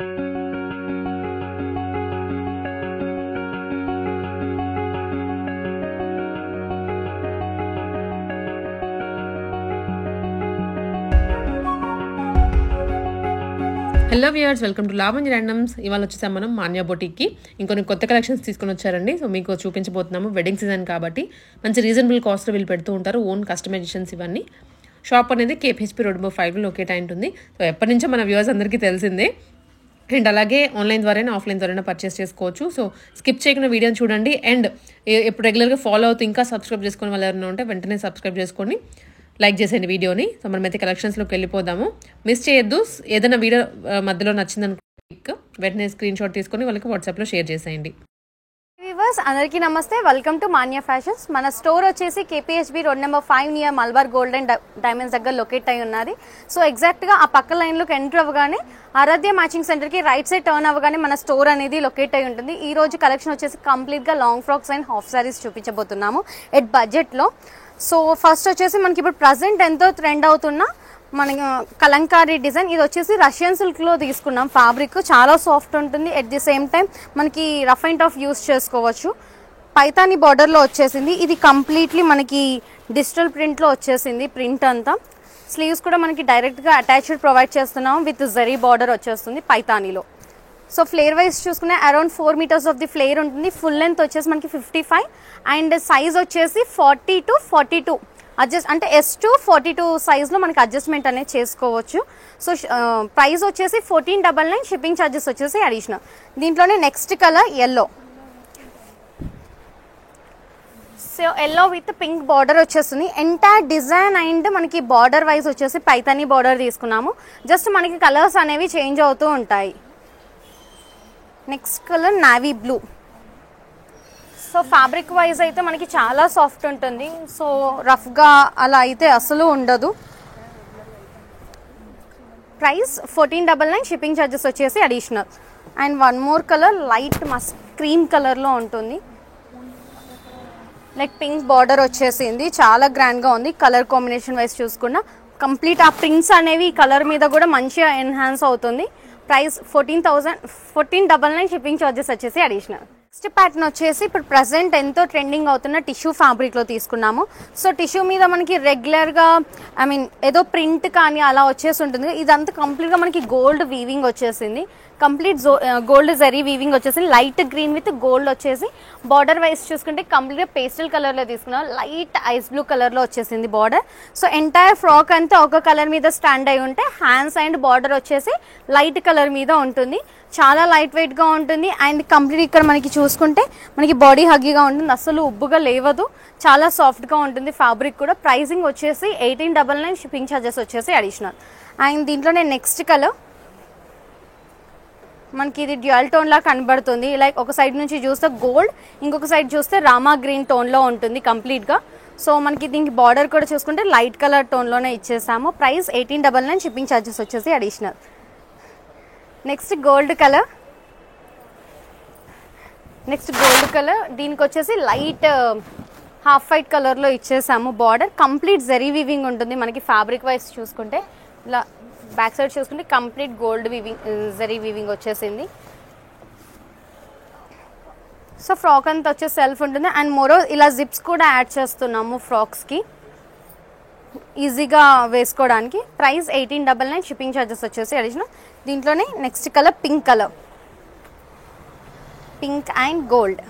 Hello viewers, welcome to Labhamji randoms. ఇవాళ వచ్చేసాం మనం మాన్యా బొటిక్కి. ఇంకొన్ని కొత్త కలెక్షన్స్ తీసుకొని వచ్చారండి. సో మీకు చూపించబోతున్నాము. వెడ్డింగ్ సీజన్ కాబట్టి మంచి రీజనబుల్ కాస్ట్లో వీళ్ళు పెడుతూ ఉంటారు. ఓన్ కస్టమైజేషన్స్ ఇవన్నీ. షాప్ అనేది కేపీహెచ్పీ రోడ్ నెంబర్ 5లో లొకేట్ అయి ఉంటుంది. సో ఎప్పటి నుంచో మన వ్యూవర్స్ అందరికీ తెలిసిందే. అండ్ అలాగే ఆన్లైన్ ద్వారైనా ఆఫ్లైన్ ద్వారైనా పర్చేస్ చేసుకోవచ్చు. సో స్కిప్ చేయకుండా వీడియోని చూడండి. అండ్ ఇప్పుడు రెగ్యులర్గా ఫాలో అవుతూ ఇంకా సబ్స్క్రైబ్ చేసుకుని వాళ్ళు ఎవరైనా ఉంటే వెంటనే సబ్స్క్రైబ్ చేసుకొని లైక్ చేసేయండి వీడియోని. సో మనమైతే కలెక్షన్స్లోకి వెళ్ళిపోదాము. మిస్ చేయొద్దు. ఏదైనా వీడియో మధ్యలో నచ్చిందనుకో వెంటనే స్క్రీన్ షాట్ తీసుకొని వాళ్ళకి వాట్సాప్లో షేర్ చేసేయండి. వ్యూవర్స్ అందరికీ నమస్తే, వెల్కమ్ టు మాన్యా ఫ్యాషన్స్. మన స్టోర్ వచ్చేసి KPHB road number 5 near Malabar gold and diamonds దగ్గర లొకేట్ అయి ఉన్నది. సో ఎగ్జాక్ట్గా ఆ పక్క లైన్లోకి ఎంటర్ అవ్వగానే ఆరాధ్య మ్యాచింగ్ సెంటర్కి రైట్ సైడ్ టర్న్ అవ్వగానే మన స్టోర్ అనేది లొకేట్ అయి ఉంటుంది. ఈ రోజు కలెక్షన్ వచ్చేసి కంప్లీట్గా long frocks and half saris చూపించబోతున్నాము ఎట్ బడ్జెట్లో. సో ఫస్ట్ వచ్చేసి మనకి ఇప్పుడు ప్రజెంట్ ఎంతో ట్రెండ్ అవుతున్న మన కలంకారీ డిజైన్. ఇది వచ్చేసి రష్యన్ సిల్క్లో తీసుకున్నాం. ఫ్యాబ్రిక్ చాలా సాఫ్ట్ ఉంటుంది. ఎట్ ది సేమ్ టైం మనకి రఫ్ అండ్ టఫ్ యూస్ చేసుకోవచ్చు. పైతాని బార్డర్లో వచ్చేసింది. ఇది కంప్లీట్లీ మనకి డిజిటల్ ప్రింట్లో వచ్చేసింది. ప్రింట్ అంతా స్లీవ్స్ కూడా మనకి డైరెక్ట్గా అటాచ్డ్ ప్రొవైడ్ చేస్తున్నాం విత్ జరీ బార్డర్ వచ్చేస్తుంది పైతానీలో. సో ఫ్లేర్ వైజ్ చూసుకునే around 4 metres of the flare ఉంటుంది. ఫుల్ లెంత్ వచ్చేసి మనకి 55 అండ్ సైజ్ వచ్చేసి 40 to 42 అడ్జస్ట్ అంటే S to 42 సైజ్లో మనకి అడ్జస్ట్మెంట్ అనేది చేసుకోవచ్చు. సో ప్రైస్ వచ్చేసి 1499. షిప్పింగ్ ఛార్జెస్ వచ్చేసి అడిషనల్. దీంట్లోనే next colour yellow. So yellow with pink border వచ్చేస్తుంది. ఎంటైర్ డిజైన్ అండ్ మనకి బార్డర్ వైజ్ వచ్చేసి పైతానీ బార్డర్ తీసుకున్నాము. జస్ట్ మనకి కలర్స్ అనేవి చేంజ్ అవుతూ ఉంటాయి. Next colour navy blue. So fabric wise అయితే మనకి చాలా సాఫ్ట్ ఉంటుంది. సో రఫ్గా అలా అయితే అసలు ఉండదు. ప్రైస్ 1499. షిప్పింగ్ ఛార్జెస్ వచ్చేసి additional. And one more colour light must cream కలర్లో ఉంటుంది. లైక్ పింక్ బార్డర్ వచ్చేసింది. చాలా గ్రాండ్గా ఉంది. కలర్ కాంబినేషన్ వైజ్ చూసుకున్నా కంప్లీట్ ఆ ప్రింట్స్ అనేవి ఈ కలర్ మీద కూడా మంచిగా ఎన్హాన్స్ అవుతుంది. ప్రైస్ 1499. షిప్పింగ్ ఛార్జెస్ వచ్చేసి అడిషనల్. నెక్స్ట్ ప్యాటర్న్ వచ్చేసి ఇప్పుడు ప్రజెంట్ ఎంతో ట్రెండింగ్ అవుతున్న టిష్యూ ఫ్యాబ్రిక్లో తీసుకున్నాము. సో టిష్యూ మీద మనకి రెగ్యులర్గా ఏదో ప్రింట్ కానీ అలా వచ్చేసి ఉంటుంది. ఇదంతా కంప్లీట్గా మనకి గోల్డ్ వీవింగ్ వచ్చేసింది. కంప్లీట్ గోల్డ్ జరీ వీవింగ్ వచ్చేసి లైట్ గ్రీన్ విత్ గోల్డ్ వచ్చేసి బార్డర్ వైజ్ చూసుకుంటే కంప్లీట్గా పేస్టల్ కలర్లో తీసుకున్నాం. లైట్ ఐస్ బ్లూ కలర్లో వచ్చేసింది బార్డర్. సో ఎంటైర్ ఫ్రాక్ అంతా ఒక కలర్ మీద స్టాండ్ అయి ఉంటే హ్యాండ్స్ అండ్ బార్డర్ వచ్చేసి లైట్ కలర్ మీద ఉంటుంది. చాలా లైట్ వెయిట్గా ఉంటుంది. అండ్ కంప్లీట్ ఇక్కడ మనకి చూసుకుంటే మనకి బాడీ హగ్గీగా ఉంటుంది. అసలు ఉబ్బుగా లేవదు. చాలా సాఫ్ట్గా ఉంటుంది ఫ్యాబ్రిక్ కూడా. ప్రైసింగ్ వచ్చేసి 1899. షిప్పింగ్ ఛార్జెస్ వచ్చేసి అడిషనల్. అండ్ దీంట్లోనే నెక్స్ట్ కలర్ మనకి ఇది డ్యూయల్ టోన్ లా కనబడుతుంది. లైక్ ఒక సైడ్ నుంచి చూస్తే గోల్డ్, ఇంకొక సైడ్ చూస్తే రామా గ్రీన్ టోన్లో ఉంటుంది కంప్లీట్గా. సో మనకి దీనికి బార్డర్ కూడా చూసుకుంటే లైట్ కలర్ టోన్లోనే ఇచ్చేసాము. ప్రైస్ 1899. షిప్పింగ్ ఛార్జెస్ వచ్చేసి అడిషనల్. Next gold colour. దీనికి వచ్చేసి లైట్ హాఫ్ వైట్ కలర్లో ఇచ్చేసాము. బార్డర్ కంప్లీట్ జరీ వీవింగ్ ఉంటుంది మనకి. ఫ్యాబ్రిక్ వైజ్ చూసుకుంటే ఇలా బ్యాక్ సైడ్ చూసుకుంటే complete gold weaving zari weaving వచ్చేసింది. సో ఫ్రాక్ అంతా వచ్చే సెల్ఫ్ ఉంటుంది. అండ్ మోరో ఇలా జిప్స్ కూడా యాడ్ చేస్తున్నాము ఫ్రాక్స్కి ఈజీగా వేసుకోవడానికి. ప్రైస్ 1899. షిప్పింగ్ ఛార్జెస్ వచ్చేసి అడిషనల్. దీంట్లోనే next colour pink and gold.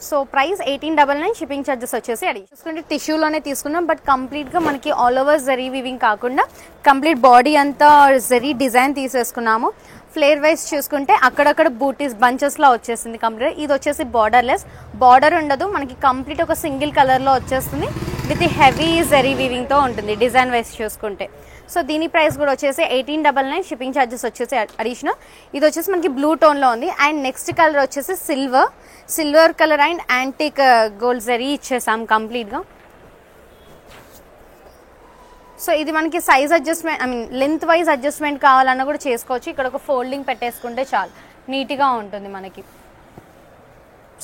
So price 1899. Shipping charges వచ్చేసి అడిగి చూసుకుంటే టిష్యూలోనే తీసుకున్నాం. బట్ కంప్లీట్గా మనకి ఆల్ ఓవర్ జరీ వీవింగ్ కాకుండా కంప్లీట్ బాడీ అంతా జరీ డిజైన్ తీసేసుకున్నాము. ఫ్లేర్ వైజ్ చూసుకుంటే అక్కడక్కడ బూటీస్ బంచెస్లో వచ్చేసింది కంప్లీట్. ఇది వచ్చేసి బార్డర్లెస్, బార్డర్ ఉండదు మనకి. కంప్లీట్ ఒక సింగిల్ కలర్లో వచ్చేస్తుంది విత్ హెవీ జరీ వీవింగ్తో ఉంటుంది డిజైన్ వైజ్ చూసుకుంటే. సో దీని ప్రైస్ కూడా వచ్చేసి 1899. షిప్పింగ్ ఛార్జెస్ వచ్చేసి అడిషనల్. ఇది వచ్చేసి మనకి బ్లూ టోన్లో ఉంది. అండ్ నెక్స్ట్ కలర్ వచ్చేసి silver colour and antique gold zari ఇచ్చేసాం కంప్లీట్గా. సో ఇది మనకి size adjustment length wise adjustment కావాలన్నా కూడా చేసుకోవచ్చు. ఇక్కడ ఒక ఫోల్డింగ్ పెట్టేసుకుంటే చాలు, నీట్గా ఉంటుంది మనకి.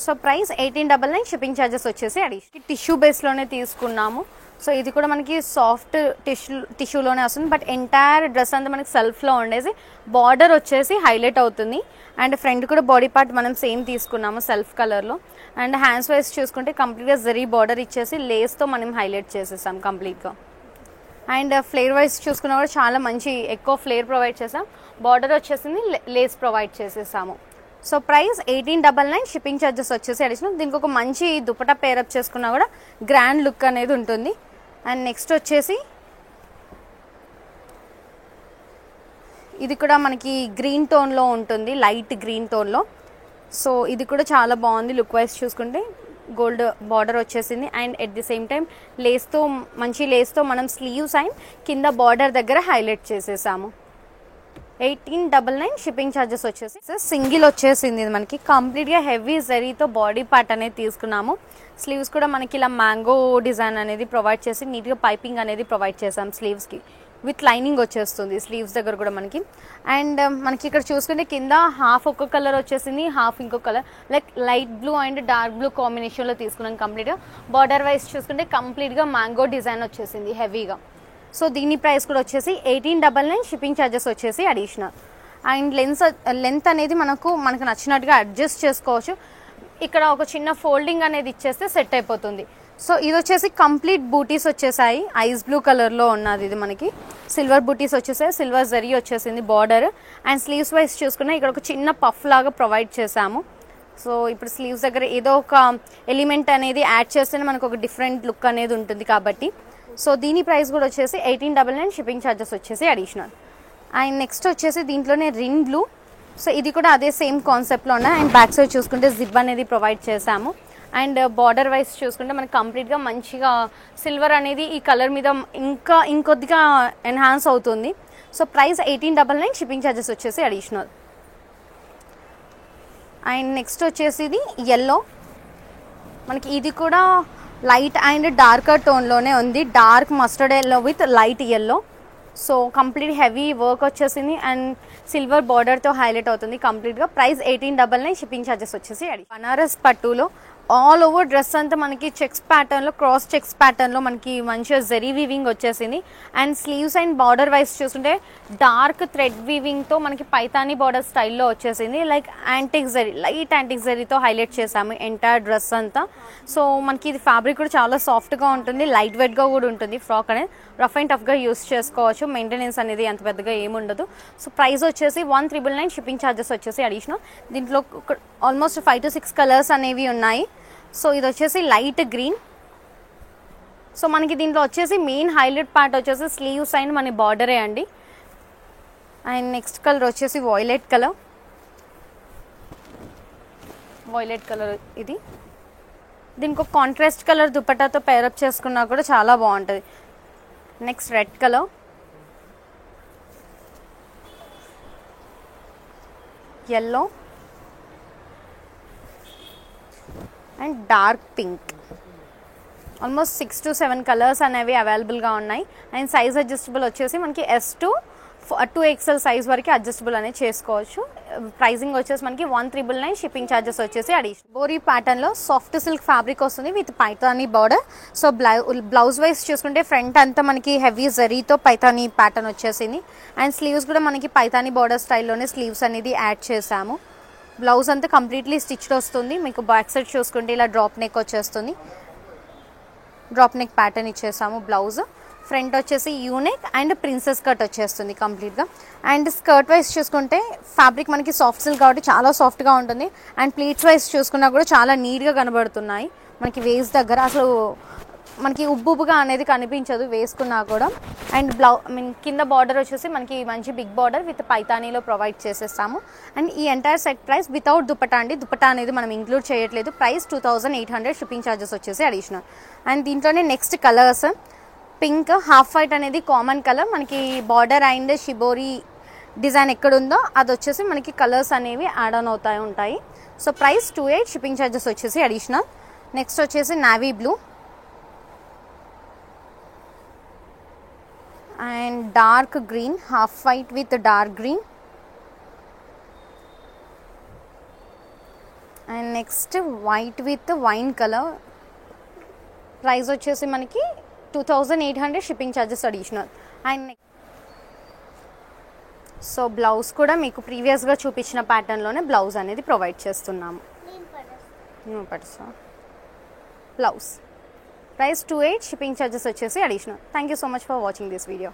So price 1899. షిప్పింగ్ ఛార్జెస్ వచ్చేసి అడిషనల్. టిష్యూ బేస్లోనే తీసుకున్నాము. సో ఇది కూడా మనకి సాఫ్ట్ టిష్యూలోనే వస్తుంది, బట్ ఎంటైర్ డ్రెస్ అంతా మనకి సెల్ఫ్లో ఉండేసి బార్డర్ వచ్చేసి హైలైట్ అవుతుంది. అండ్ ఫ్రంట్ కూడా బాడీ పార్ట్ మనం సేమ్ తీసుకున్నాము సెల్ఫ్ కలర్లో. అండ్ హ్యాండ్స్ వైజ్ చూసుకుంటే కంప్లీట్గా జరీ బార్డర్ ఇచ్చేసి లేస్తో మనం హైలైట్ చేసేసాం కంప్లీట్గా. అండ్ ఫ్లేర్ వైజ్ చూసుకున్నా కూడా చాలా మంచి ఎక్కువ ఫ్లేర్ ప్రొవైడ్ చేసాం. బార్డర్ వచ్చేసింది, లేస్ ప్రొవైడ్ చేసేసాము. సో ప్రైస్ 1899, షిప్పింగ్ ఛార్జెస్ వచ్చేసి అడిషనల్. దీనికి ఒక మంచి దుపట్టా పేరప్ చేసుకున్నా కూడా గ్రాండ్ లుక్ అనేది ఉంటుంది. అండ్ నెక్స్ట్ వచ్చేసి ఇది కూడా మనకి గ్రీన్ టోన్లో ఉంటుంది, లైట్ గ్రీన్ టోన్లో. సో ఇది కూడా చాలా బాగుంది లుక్ వైజ్ చూసుకుంటే. గోల్డ్ బార్డర్ వచ్చేసింది and at the same time లేస్తో మంచి లేస్తో మనం స్లీవ్స్ అండ్ కింద బార్డర్ దగ్గర హైలైట్ చేసేసాము. 1899, షిప్పింగ్ ఛార్జెస్ వచ్చేసి సింగిల్ వచ్చేసింది. ఇది మనకి కంప్లీట్గా హెవీ జరీతో బాడీ పార్ట్ అనేది తీసుకున్నాము. స్లీవ్స్ కూడా మనకి ఇలా మ్యాంగో డిజైన్ అనేది ప్రొవైడ్ చేసి నీట్గా పైపింగ్ అనేది ప్రొవైడ్ చేసాం స్లీవ్స్కి. విత్ లైనింగ్ వచ్చేస్తుంది స్లీవ్స్ దగ్గర కూడా మనకి. అండ్ మనకి ఇక్కడ చూసుకుంటే కింద హాఫ్ ఒక కలర్ వచ్చేసింది, హాఫ్ ఇంకో colour, like light blue and dark blue కాంబినేషన్లో తీసుకున్నాం కంప్లీట్గా. బార్డర్ వైజ్ చూసుకుంటే కంప్లీట్గా మ్యాంగో డిజైన్ వచ్చేసింది హెవీగా. సో దీని ప్రైస్ కూడా వచ్చేసి 1899, షిప్పింగ్ ఛార్జెస్ వచ్చేసి అడిషనల్. అండ్ లెంత్ అనేది మనకు నచ్చినట్టుగా అడ్జస్ట్ చేసుకోవచ్చు. ఇక్కడ ఒక చిన్న ఫోల్డింగ్ అనేది ఇచ్చేస్తే సెట్ అయిపోతుంది. సో ఇది వచ్చేసి కంప్లీట్ బూటీస్ వచ్చేసాయి, ఐస్ బ్లూ కలర్లో ఉన్నది. ఇది మనకి సిల్వర్ బూటీస్ వచ్చేసాయి, సిల్వర్ జరీ వచ్చేసింది బార్డర్. అండ్ స్లీవ్స్ వైజ్ చూసుకున్నా ఇక్కడ ఒక చిన్న పఫ్ లాగా ప్రొవైడ్ చేసాము. సో ఇప్పుడు స్లీవ్స్ దగ్గర ఏదో ఒక ఎలిమెంట్ అనేది యాడ్ చేస్తేనే మనకు ఒక డిఫరెంట్ లుక్ అనేది ఉంటుంది కాబట్టి. సో దీని ప్రైస్ కూడా వచ్చేసి 1899, షిప్పింగ్ ఛార్జెస్ వచ్చేసి అడిషనల్. అండ్ నెక్స్ట్ వచ్చేసి దీంట్లోనే రిన్ బ్లూ. సో ఇది కూడా అదే సేమ్ కాన్సెప్ట్లో ఉన్నాయి. అండ్ బ్యాక్ సైడ్ చూసుకుంటే జిప్ అనేది ప్రొవైడ్ చేసాము. అండ్ బార్డర్ వైజ్ చూసుకుంటే మనకి కంప్లీట్గా మంచిగా సిల్వర్ అనేది ఈ కలర్ మీద ఇంకొద్దిగా ఎన్హాన్స్ అవుతుంది. సో ప్రైస్ 1899, షిప్పింగ్ ఛార్జెస్ వచ్చేసి అడిషనల్. అండ్ నెక్స్ట్ వచ్చేసి ఇది ఎల్లో. మనకి ఇది కూడా లైట్ అండ్ డార్కర్ టోన్లోనే ఉంది, dark mustard yellow with light yellow. So complete heavy work వచ్చేసింది అండ్ సిల్వర్ బార్డర్తో హైలైట్ అవుతుంది కంప్లీట్గా. ప్రైస్ 1899, షిప్పింగ్ ఛార్జెస్ వచ్చేసి బనారస్ పట్టులో ఆల్ ఓవర్ డ్రెస్ అంతా మనకి చెక్స్ ప్యాటర్న్లో, క్రాస్ చెక్స్ ప్యాటర్న్లో మనకి మంచిగా జరీ వీవింగ్ వచ్చేసింది. And sleeves and border wise చూస్తుంటే డార్క్ థ్రెడ్ వీవింగ్తో మనకి పైతానీ బార్డర్ స్టైల్లో వచ్చేసింది. Like antique zari, light antique జరీతో హైలైట్ చేసాము ఎంటైర్ డ్రెస్ అంతా. సో మనకి ఇది ఫ్యాబ్రిక్ కూడా చాలా సాఫ్ట్గా ఉంటుంది, లైట్ వెయిట్గా కూడా ఉంటుంది. ఫ్రాక్ అనేది రఫ్ అండ్ టఫ్గా యూస్ చేసుకోవచ్చు, మెయింటెనెన్స్ అనేది అంత పెద్దగా ఏముండదు. సో ప్రైస్ వచ్చేసి 1999, షిప్పింగ్ ఛార్జెస్ వచ్చేసి అడిషనల్. దీంట్లో ఆల్మోస్ట్ 5 to 6 కలర్స్ అనేవి ఉన్నాయి. సో ఇది వచ్చేసి లైట్ గ్రీన్. సో మనకి దీంట్లో వచ్చేసి మెయిన్ హైలైట్ పార్ట్ వచ్చేసి స్లీవ్స్ అండ్ మన బార్డరే అండి. అండ్ నెక్స్ట్ కలర్ వచ్చేసి వాయిలెట్ కలర్. ఇది దీనికి ఒక కాంట్రాస్ట్ కలర్ దుపట్టాతో పేరప్ చేసుకున్నా కూడా చాలా బాగుంటుంది. Next red colour, yellow and dark pink. Almost 6 to 7 colours అనేవి అవైలబుల్గా ఉన్నాయి. అండ్ సైజ్ అడ్జస్టబుల్ వచ్చేసి మనకి S to 2XL సైజ్ వరకు అడ్జస్టబుల్ అనేది చేసుకోవచ్చు. ప్రైజింగ్ వచ్చేసి మనకి 1399, షిప్పింగ్ ఛార్జెస్ వచ్చేసి అడిషనల్. బోరీ ప్యాటర్న్లో సాఫ్ట్ సిల్క్ ఫ్యాబ్రిక్ వస్తుంది with Paithani border. So blouse wise చూసుకుంటే ఫ్రంట్ అంతా మనకి హెవీ జరీతో పైతానీ ప్యాటర్న్ వచ్చేసింది. అండ్ స్లీవ్స్ కూడా మనకి పైతానీ బార్డర్ స్టైల్లోనే స్లీవ్స్ అనేది యాడ్ చేసాము. బ్లౌజ్ అంతా కంప్లీట్లీ స్టిచ్డ్ వస్తుంది. మీకు బ్యాక్ సైడ్ చూసుకుంటే ఇలా డ్రాప్ నెక్ వచ్చేస్తుంది, డ్రాప్ నెక్ ప్యాటర్న్ ఇచ్చేసాము. బ్లౌజ్ ఫ్రంట్ వచ్చేసి యూనెక్ అండ్ ప్రిన్సెస్ కట్ వచ్చేస్తుంది కంప్లీట్గా. అండ్ స్కర్ట్ వైజ్ చూసుకుంటే ఫ్యాబ్రిక్ మనకి సాఫ్ట్ సిల్క్ కాబట్టి చాలా సాఫ్ట్గా ఉంటుంది. అండ్ ప్లీట్స్ వైజ్ చూసుకున్నా కూడా చాలా నీట్గా కనబడుతున్నాయి. మనకి వేస్ట్ దగ్గర అసలు మనకి ఉబ్బుగా అనేది కనిపించదు వేసుకున్నా కూడా. అండ్ కింద బార్డర్ వచ్చేసి మనకి మంచి బిగ్ బార్డర్ విత్ పైతానీలో ప్రొవైడ్ చేసేస్తాము. అండ్ ఈ entire set price without dupatta అండి, దుపట్టా అనేది మనం ఇంక్లూడ్ చేయట్లేదు. ప్రైస్ 2800, షిప్పింగ్ ఛార్జెస్ వచ్చేసి అడిషనల్. అండ్ దీంట్లోనే next colours pink, half white అనేది కామన్ కలర్. మనకి బార్డర్ అండ్ షిబోరీ డిజైన్ ఎక్కడుందో అది వచ్చేసి మనకి కలర్స్ అనేవి యాడ్ ఆన్ ఉంటాయి. సో ప్రైస్ 28, షిప్పింగ్ ఛార్జెస్ వచ్చేసి అడిషనల్. నెక్స్ట్ వచ్చేసి navy blue and dark green, half white with dark green. And next white with wine colour. Price వచ్చేసి మనకి 2800 shipping charges additional. And so blouse కూడా మీకు ప్రీవియస్గా చూపించిన ప్యాటర్న్లోనే blouse అనేది ప్రొవైడ్ చేస్తున్నాము. బ్లౌజ్ ప్రైస్ 28, షిప్పింగ్ ఛార్జెస్ వచ్చేసి additional. Thank you so much for watching this video.